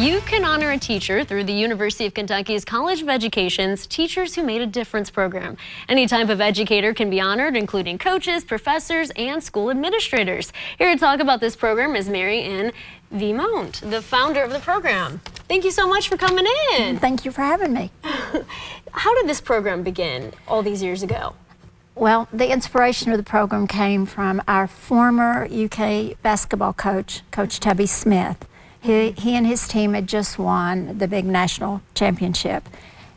You can honor a teacher through the University of Kentucky's College of Education's Teachers Who Made a Difference program. Any type of educator can be honored, including coaches, professors, and school administrators. Here to talk about this program is Ann Vimont, the founder of the program. Thank you so much for coming in. Thank you for having me. How did this program begin all these years ago? Well, the inspiration of the program came from our former UK basketball coach, Coach Tubby Smith. He and his team had just won the big national championship.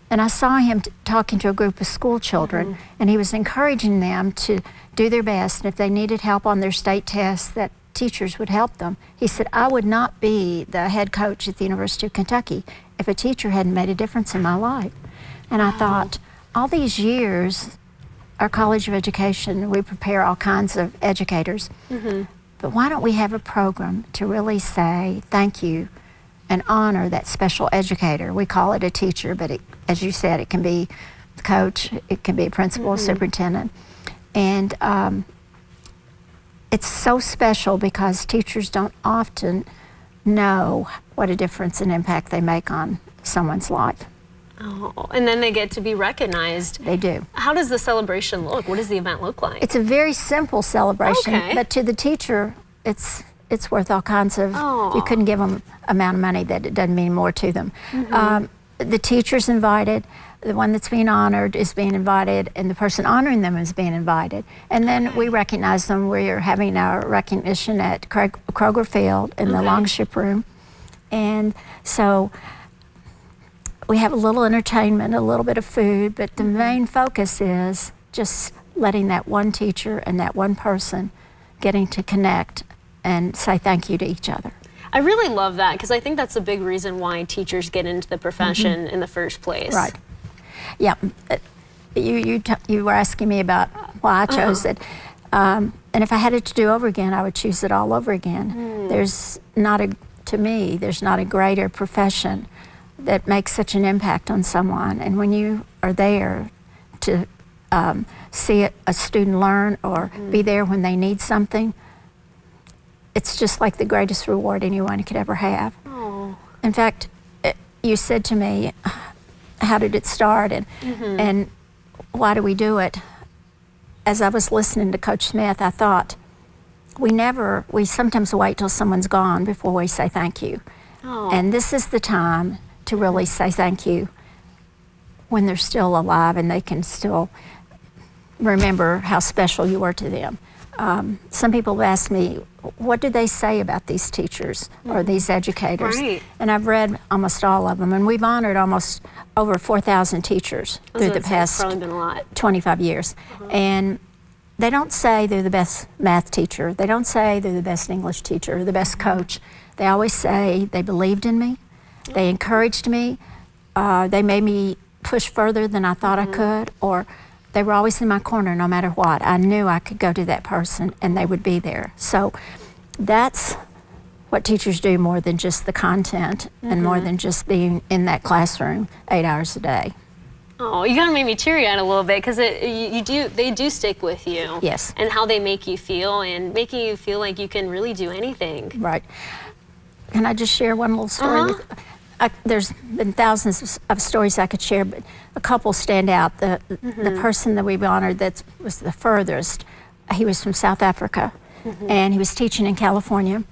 And I saw him talking to a group of school children, and he was encouraging them to do their best. And if they needed help on their state tests, that teachers would help them. He said, I would not be the head coach at the University of Kentucky if a teacher hadn't made a difference in my life. And I thought, all these years, our College of Education, we prepare all kinds of educators. But why don't we have a program to really say thank you and honor that special educator? We call it a teacher, but as you said, it can be the coach, it can be a principal, superintendent. And it's so special because teachers don't often know what a difference and impact they make on someone's life. Oh, and then they get to be recognized. They do. How does the celebration look? What does the event look like? It's a very simple celebration, Okay. but to the teacher, it's worth all kinds of, you couldn't give them amount of money that it doesn't mean more to them. The teacher's invited, the one that's being honored is being invited, and the person honoring them is being invited. And then we recognize them. We're having our recognition at Kroger Field in the Longship Room. And so we have a little entertainment, a little bit of food, but the main focus is just letting that one teacher and that one person getting to connect and say thank you to each other. I really love that because I think that's a big reason why teachers get into the profession in the first place. Right. Yeah. You were asking me about why I chose it. And if I had it to do over again, I would choose it all over again. To me, there's not a greater profession that makes such an impact on someone. And when you are there to see a student learn or be there when they need something, it's just like the greatest reward anyone could ever have. Oh. In fact, you said to me, how did it start and why do we do it? As I was listening to Coach Smith, I thought, we sometimes wait till someone's gone before we say thank you. Oh. And this is the time to really say thank you when they're still alive and they can still remember how special you were to them. Some people have asked me, what do they say about these teachers or these educators? Right. And I've read almost all of them, and we've honored almost over 4,000 teachers through the past probably been a lot. 25 years. And they don't say they're the best math teacher. They don't say they're the best English teacher or the best coach. They always say they believed in me. They encouraged me. They made me push further than I thought I could, or they were always in my corner no matter what. I knew I could go to that person and they would be there. So that's what teachers do more than just the content and more than just being in that classroom 8 hours a day. Oh, you kind of made me teary-eyed a little bit because they do stick with you. Yes. And how they make you feel and making you feel like you can really do anything. Right. Can I just share one little story? There's been thousands of stories I could share, but a couple stand out. The person that we've honored that was the furthest, he was from South Africa, and he was teaching in California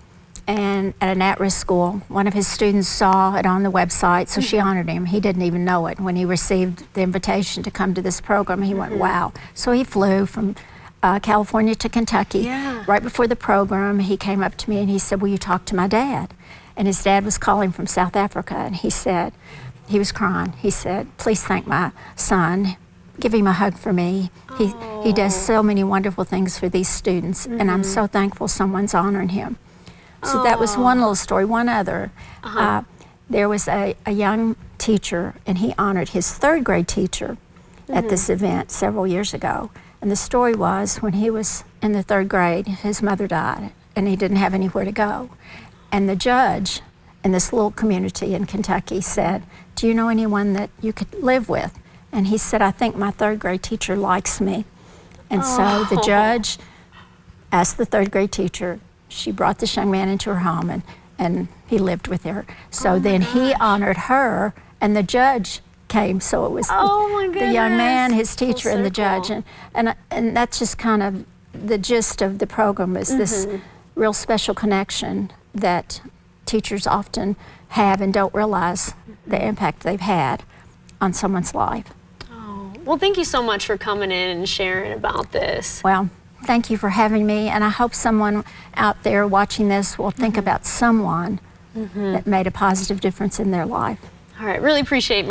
and at an at-risk school. One of his students saw it on the website, so she honored him. He didn't even know it. When he received the invitation to come to this program, he went, wow. So he flew from California to Kentucky. Yeah. Right before the program, he came up to me and he said, will you talk to my dad? And his dad was calling from South Africa, and he said, he was crying. He said, please thank my son. Give him a hug for me. He does so many wonderful things for these students, and I'm so thankful someone's honoring him. So that was one little story. One other, there was a young teacher, and he honored his third grade teacher at this event several years ago. And the story was, when he was in the third grade, his mother died, and he didn't have anywhere to go. And the judge in this little community in Kentucky said, do you know anyone that you could live with? And he said, I think my third grade teacher likes me. And so the judge asked the third grade teacher, she brought this young man into her home, and he lived with her. So then he honored her, and the judge came. So it was the young man, his teacher, and the judge, and that's just kind of the gist of the program, is this real special connection that teachers often have and don't realize the impact they've had on someone's life. Oh, well, thank you so much for coming in and sharing about this. Well, thank you for having me, and I hope someone out there watching this will think about someone that made a positive difference in their life. All right, really appreciate